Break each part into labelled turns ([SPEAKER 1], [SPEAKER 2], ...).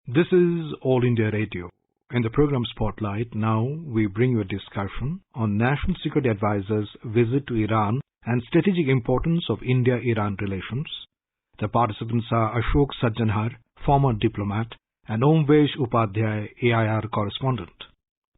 [SPEAKER 1] This is All India Radio. In the program Spotlight, now we bring you a discussion on National Security Advisor's visit to Iran and strategic importance of India-Iran relations. The participants are Ashok Sajjanhar, former diplomat, and Omvesh Upadhyay, AIR correspondent.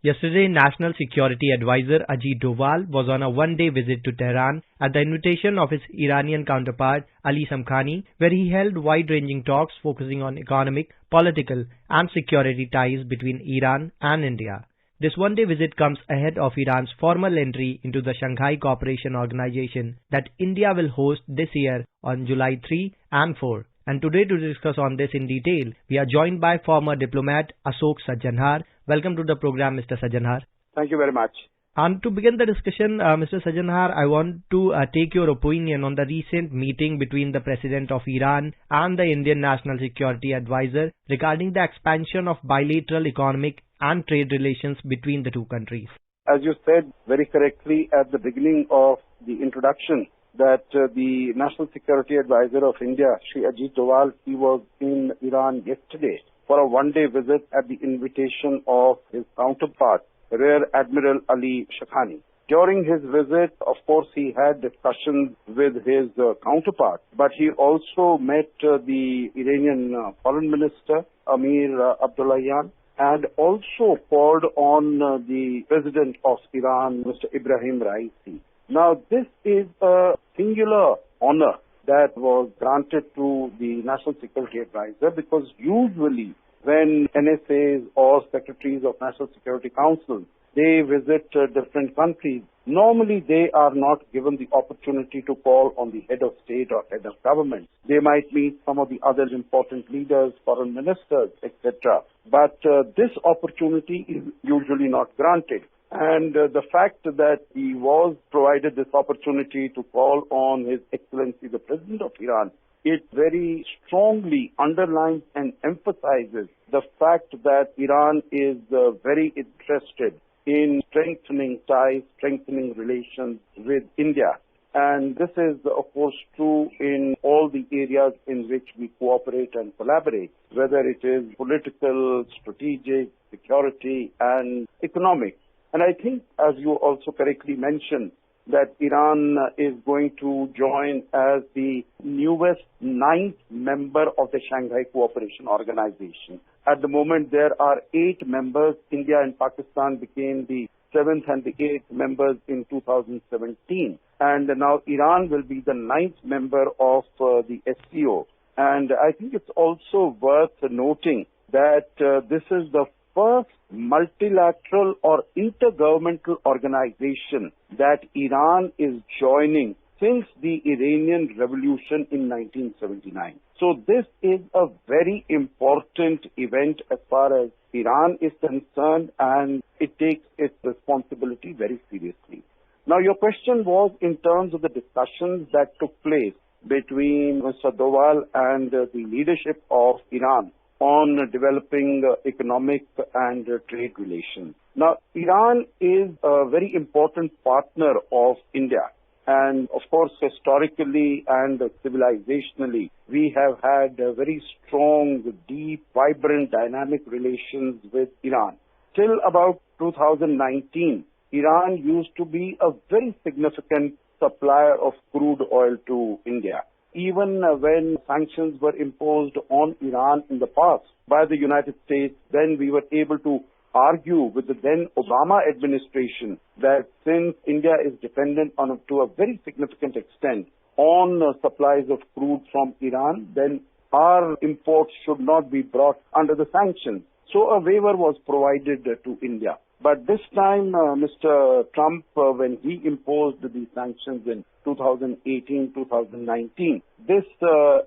[SPEAKER 2] Yesterday, National Security Advisor Ajit Doval was on a one-day visit to Tehran at the invitation of his Iranian counterpart Ali Samkhani, where he held wide-ranging talks focusing on economic, political and security ties between Iran and India. This one-day visit comes ahead of Iran's formal entry into the Shanghai Cooperation Organization that India will host this year on July 3 and 4. And today to discuss on this in detail, we are joined by former diplomat Ashok Sajjanhar. Welcome to the program, Mr. Sajjanhar.
[SPEAKER 3] Thank you very much.
[SPEAKER 2] And to begin the discussion, Mr. Sajjanhar, I want to take your opinion on the recent meeting between the President of Iran and the Indian National Security Advisor regarding the expansion of bilateral economic and trade relations between the two countries.
[SPEAKER 3] As you said very correctly at the beginning of the introduction, that the National Security Advisor of India, Shri Ajit Doval, he was in Iran yesterday for a one-day visit at the invitation of his counterpart, Rear Admiral Ali Samkhani. During his visit, of course, he had discussions with his counterpart, but he also met the Iranian Foreign Minister, Amir Abdullahian, and also called on the President of Iran, Mr. Ibrahim Raisi. Now, this is a singular honor that was granted to the National Security Advisor, because usually when NSAs or Secretaries of National Security Council, they visit different countries, normally they are not given the opportunity to call on the head of state or head of government. They might meet some of the other important leaders, foreign ministers, etc. But this opportunity is usually not granted. And the fact that he was provided this opportunity to call on His Excellency the President of Iran, it very strongly underlines and emphasizes the fact that Iran is very interested in strengthening ties, strengthening relations with India. And this is, of course, true in all the areas in which we cooperate and collaborate, whether it is political, strategic, security, and economic. And I think, as you also correctly mentioned, that Iran is going to join as the newest 9th member of the Shanghai Cooperation Organization. At the moment, there are 8 members. India and Pakistan became the 7th and the 8th members in 2017. And now Iran will be the 9th member of the SCO. And I think it's also worth noting that this is the first multilateral or intergovernmental organization that Iran is joining since the Iranian Revolution in 1979. So this is a very important event as far as Iran is concerned, and it takes its responsibility very seriously. Now, your question was in terms of the discussions that took place between Mr. Doval and the leadership of Iran on developing economic and trade relations. Now, Iran is a very important partner of India. And of course, historically and civilizationally, we have had very strong, deep, vibrant, dynamic relations with Iran. Till about 2019, Iran used to be a very significant supplier of crude oil to India. Even when sanctions were imposed on Iran in the past by the United States, then we were able to argue with the then Obama administration that since India is dependent to a very significant extent on supplies of crude from Iran, then our imports should not be brought under the sanctions. So a waiver was provided to India. But this time, Mr. Trump, when he imposed the sanctions in 2018-2019, this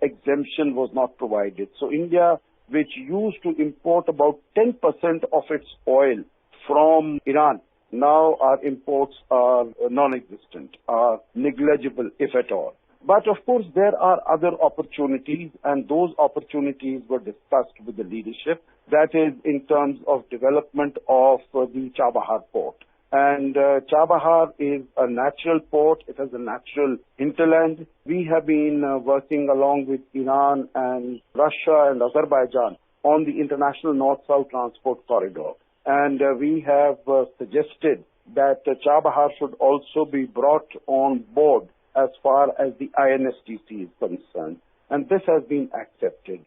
[SPEAKER 3] exemption was not provided. So India, which used to import about 10% of its oil from Iran, now our imports are non-existent, are negligible, if at all. But of course, there are other opportunities, and those opportunities were discussed with the leadership. That is in terms of development of the Chabahar port. And Chabahar is a natural port. It has a natural hinterland. We have been working along with Iran and Russia and Azerbaijan on the international north-south transport corridor. And we have suggested that Chabahar should also be brought on board as far as the INSTC is concerned. And this has been accepted.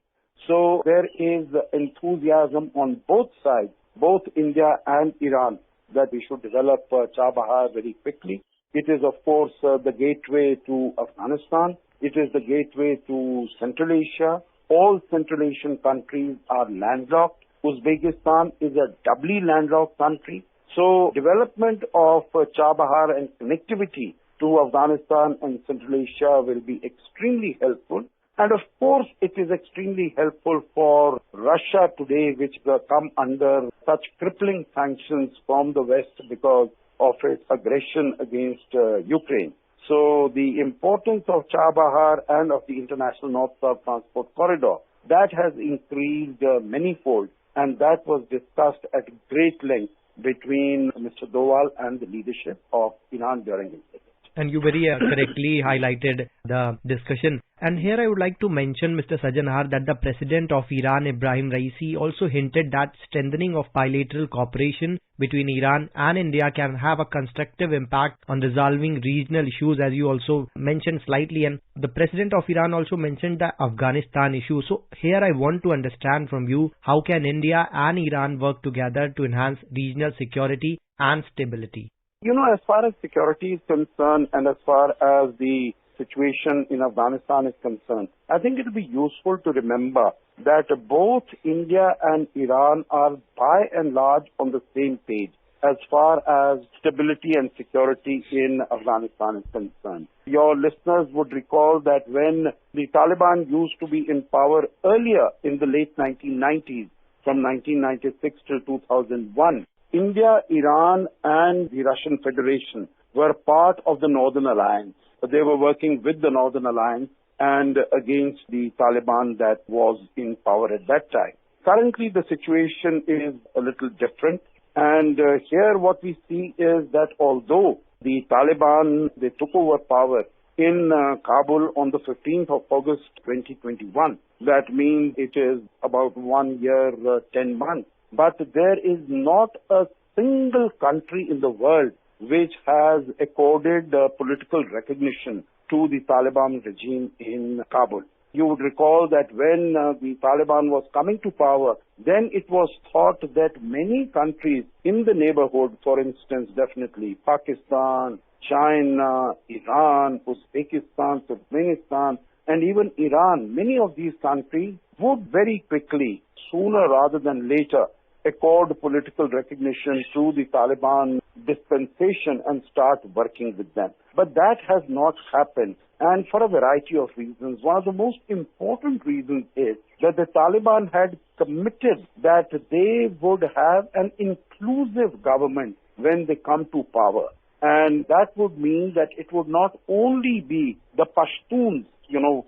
[SPEAKER 3] So there is enthusiasm on both sides, both India and Iran, that we should develop Chabahar very quickly. It is, of course, the gateway to Afghanistan. It is the gateway to Central Asia. All Central Asian countries are landlocked. Uzbekistan is a doubly landlocked country. So development of Chabahar and connectivity to Afghanistan and Central Asia will be extremely helpful. And of course, it is extremely helpful for Russia today, which come under such crippling sanctions from the West because of its aggression against Ukraine. So the importance of Chabahar and of the international north-south transport corridor, that has increased manyfold, and that was discussed at great length between Mr. Doval and the leadership of Iran during his visit.
[SPEAKER 2] And you very correctly highlighted the discussion. And here I would like to mention, Mr. Sajanhar, that the President of Iran, Ibrahim Raisi, also hinted that strengthening of bilateral cooperation between Iran and India can have a constructive impact on resolving regional issues, as you also mentioned slightly. And the President of Iran also mentioned the Afghanistan issue. So here I want to understand from you, how can India and Iran work together to enhance regional security and stability?
[SPEAKER 3] You know, as far as security is concerned and as far as the situation in Afghanistan is concerned, I think it will be useful to remember that both India and Iran are by and large on the same page as far as stability and security in Afghanistan is concerned. Your listeners would recall that when the Taliban used to be in power earlier in the late 1990s, from 1996 till 2001, India, Iran and the Russian Federation were part of the Northern Alliance. They were working with the Northern Alliance and against the Taliban that was in power at that time. Currently, the situation is a little different. And here what we see is that although the Taliban, they took over power in Kabul on the 15th of August 2021, that means it is about 1 year, 10 months. But there is not a single country in the world which has accorded political recognition to the Taliban regime in Kabul. You would recall that when the Taliban was coming to power, then it was thought that many countries in the neighborhood, for instance, definitely Pakistan, China, Iran, Uzbekistan, Turkmenistan, and even Iran, many of these countries would very quickly, sooner rather than later, accord political recognition to the Taliban dispensation and start working with them. But that has not happened, and for a variety of reasons. One of the most important reasons is that the Taliban had committed that they would have an inclusive government when they come to power. And that would mean that it would not only be the Pashtuns,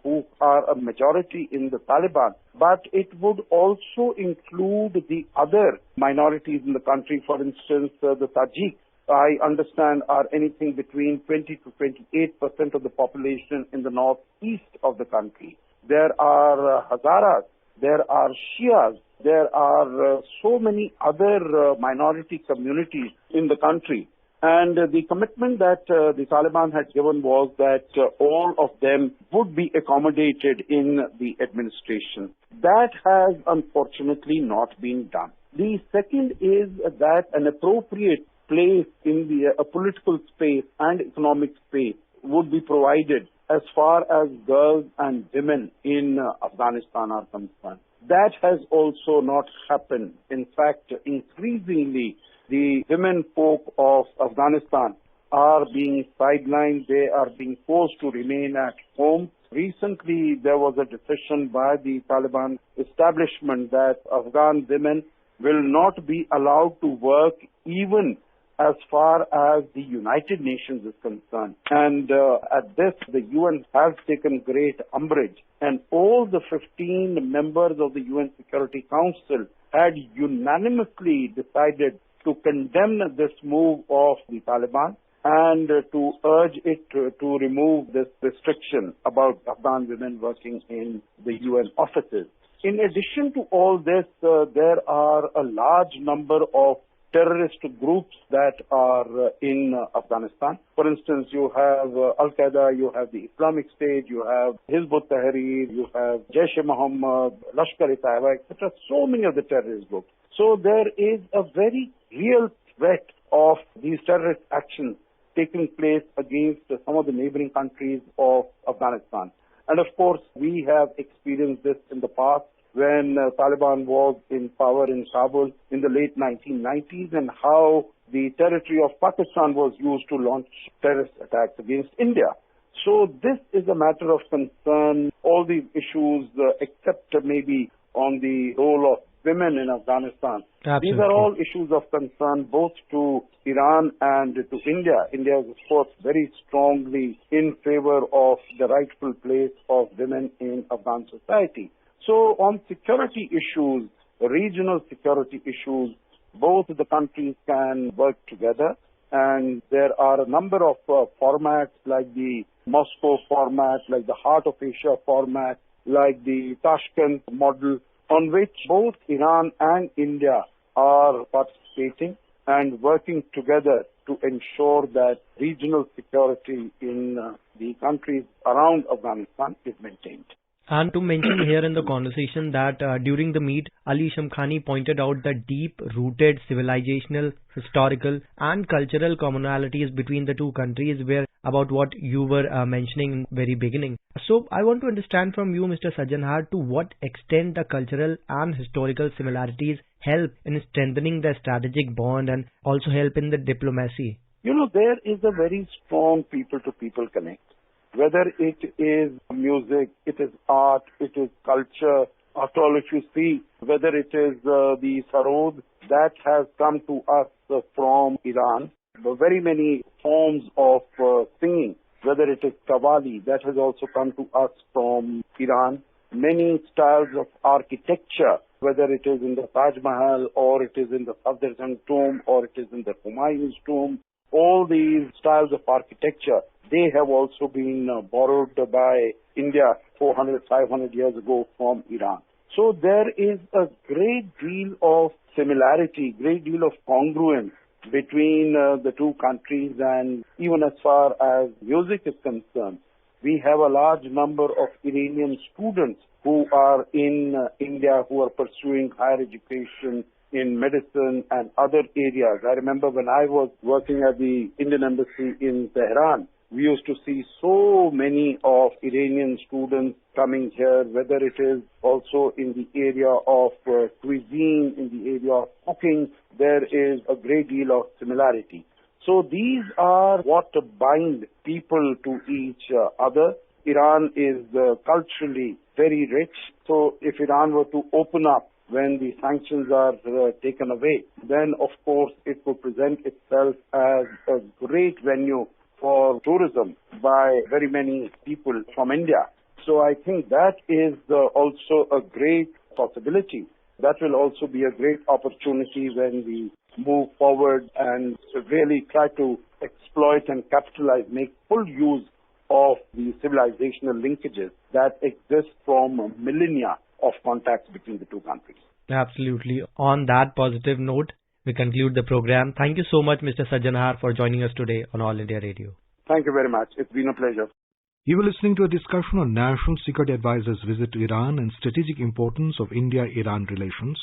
[SPEAKER 3] who are a majority in the Taliban, but it would also include the other minorities in the country. For instance, the Tajiks, I understand, are anything between 20 to 28% of the population in the northeast of the country. There are Hazaras, there are Shias, there are so many other minority communities in the country. And the commitment that the Taliban had given was that all of them would be accommodated in the administration. That has unfortunately not been done. The second is that an appropriate place in the political space and economic space would be provided as far as girls and women in Afghanistan are concerned. That has also not happened. In fact, increasingly, the women folk of Afghanistan are being sidelined. They are being forced to remain at home. Recently, there was a decision by the Taliban establishment that Afghan women will not be allowed to work even as far as the United Nations is concerned. And at this, the UN has taken great umbrage. And all the 15 members of the UN Security Council had unanimously decided to condemn this move of the Taliban and to urge it to remove this restriction about Afghan women working in the UN offices. In addition to all this, there are a large number of terrorist groups that are in Afghanistan. For instance, you have Al-Qaeda, you have the Islamic State, you have Hizb ut-Tahrir, you have Jaish-e-Mohammed, Lashkar-e-Taiba, etc. So many of the terrorist groups. So there is a very real threat of these terrorist actions taking place against some of the neighboring countries of Afghanistan. And of course, we have experienced this in the past when Taliban was in power in Kabul in the late 1990s, and how the territory of Pakistan was used to launch terrorist attacks against India. So this is a matter of concern. All these issues, except maybe on the role of women in Afghanistan.
[SPEAKER 2] Absolutely.
[SPEAKER 3] These are all issues of concern both to Iran and to India. India is, of course, very strongly in favor of the rightful place of women in Afghan society. So on security issues, regional security issues, both the countries can work together, and there are a number of formats like the Moscow format, like the Heart of Asia format, like the Tashkent model, on which both Iran and India are participating and working together to ensure that regional security in the countries around Afghanistan is maintained.
[SPEAKER 2] And to mention here in the conversation that during the meet, Ali Shamkhani pointed out the deep-rooted civilizational, historical and cultural commonalities between the two countries, where about what you were mentioning in the very beginning. So I want to understand from you, Mr. Sajjanhar, to what extent the cultural and historical similarities help in strengthening the strategic bond and also help in the diplomacy.
[SPEAKER 3] You know, there is a very strong people-to-people connect. Whether it is music, it is art, it is culture. After all, if you see, whether it is the sarod that has come to us from Iran, very many forms of singing, whether it is Qawwali, that has also come to us from Iran. Many styles of architecture, whether it is in the Taj Mahal or it is in the Safdarjung tomb or it is in the Humayun's tomb, all these styles of architecture, they have also been borrowed by India 400, 500 years ago from Iran. So there is a great deal of similarity, great deal of congruence between the two countries, and even as far as music is concerned, we have a large number of Iranian students who are in India, who are pursuing higher education in medicine and other areas. I remember when I was working at the Indian Embassy in Tehran, we used to see so many of Iranian students coming here, whether it is also in the area of cuisine, in the area of cooking, there is a great deal of similarity. So these are what bind people to each other. Iran is culturally very rich, so if Iran were to open up when the sanctions are taken away, then of course it will present itself as a great venue for tourism by very many people from India. So I think that is also a great possibility. That will also be a great opportunity when we move forward and really try to exploit and capitalize, make full use of the civilizational linkages that exist from millennia of contacts between the two countries.
[SPEAKER 2] Absolutely. On that positive note, we conclude the program. Thank you so much, Mr. Sajjanhar, for joining us today on All India Radio.
[SPEAKER 3] Thank you very much. It's been a pleasure.
[SPEAKER 1] You were listening to a discussion on National Security Advisor's visit to Iran and strategic importance of India-Iran relations.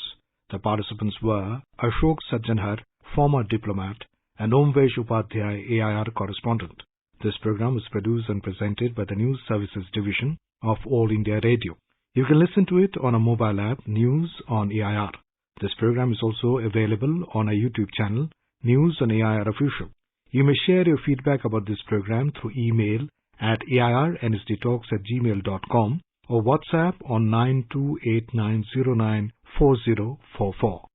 [SPEAKER 1] The participants were Ashok Sajjanhar, former diplomat, and Omvesh Upadhyay, AIR correspondent. This program was produced and presented by the News Services Division of All India Radio. You can listen to it on a mobile app, News on AIR. This program is also available on our YouTube channel, News on AIR Official. You may share your feedback about this program through email at airnsdtalks@gmail.com or WhatsApp on 9289094044.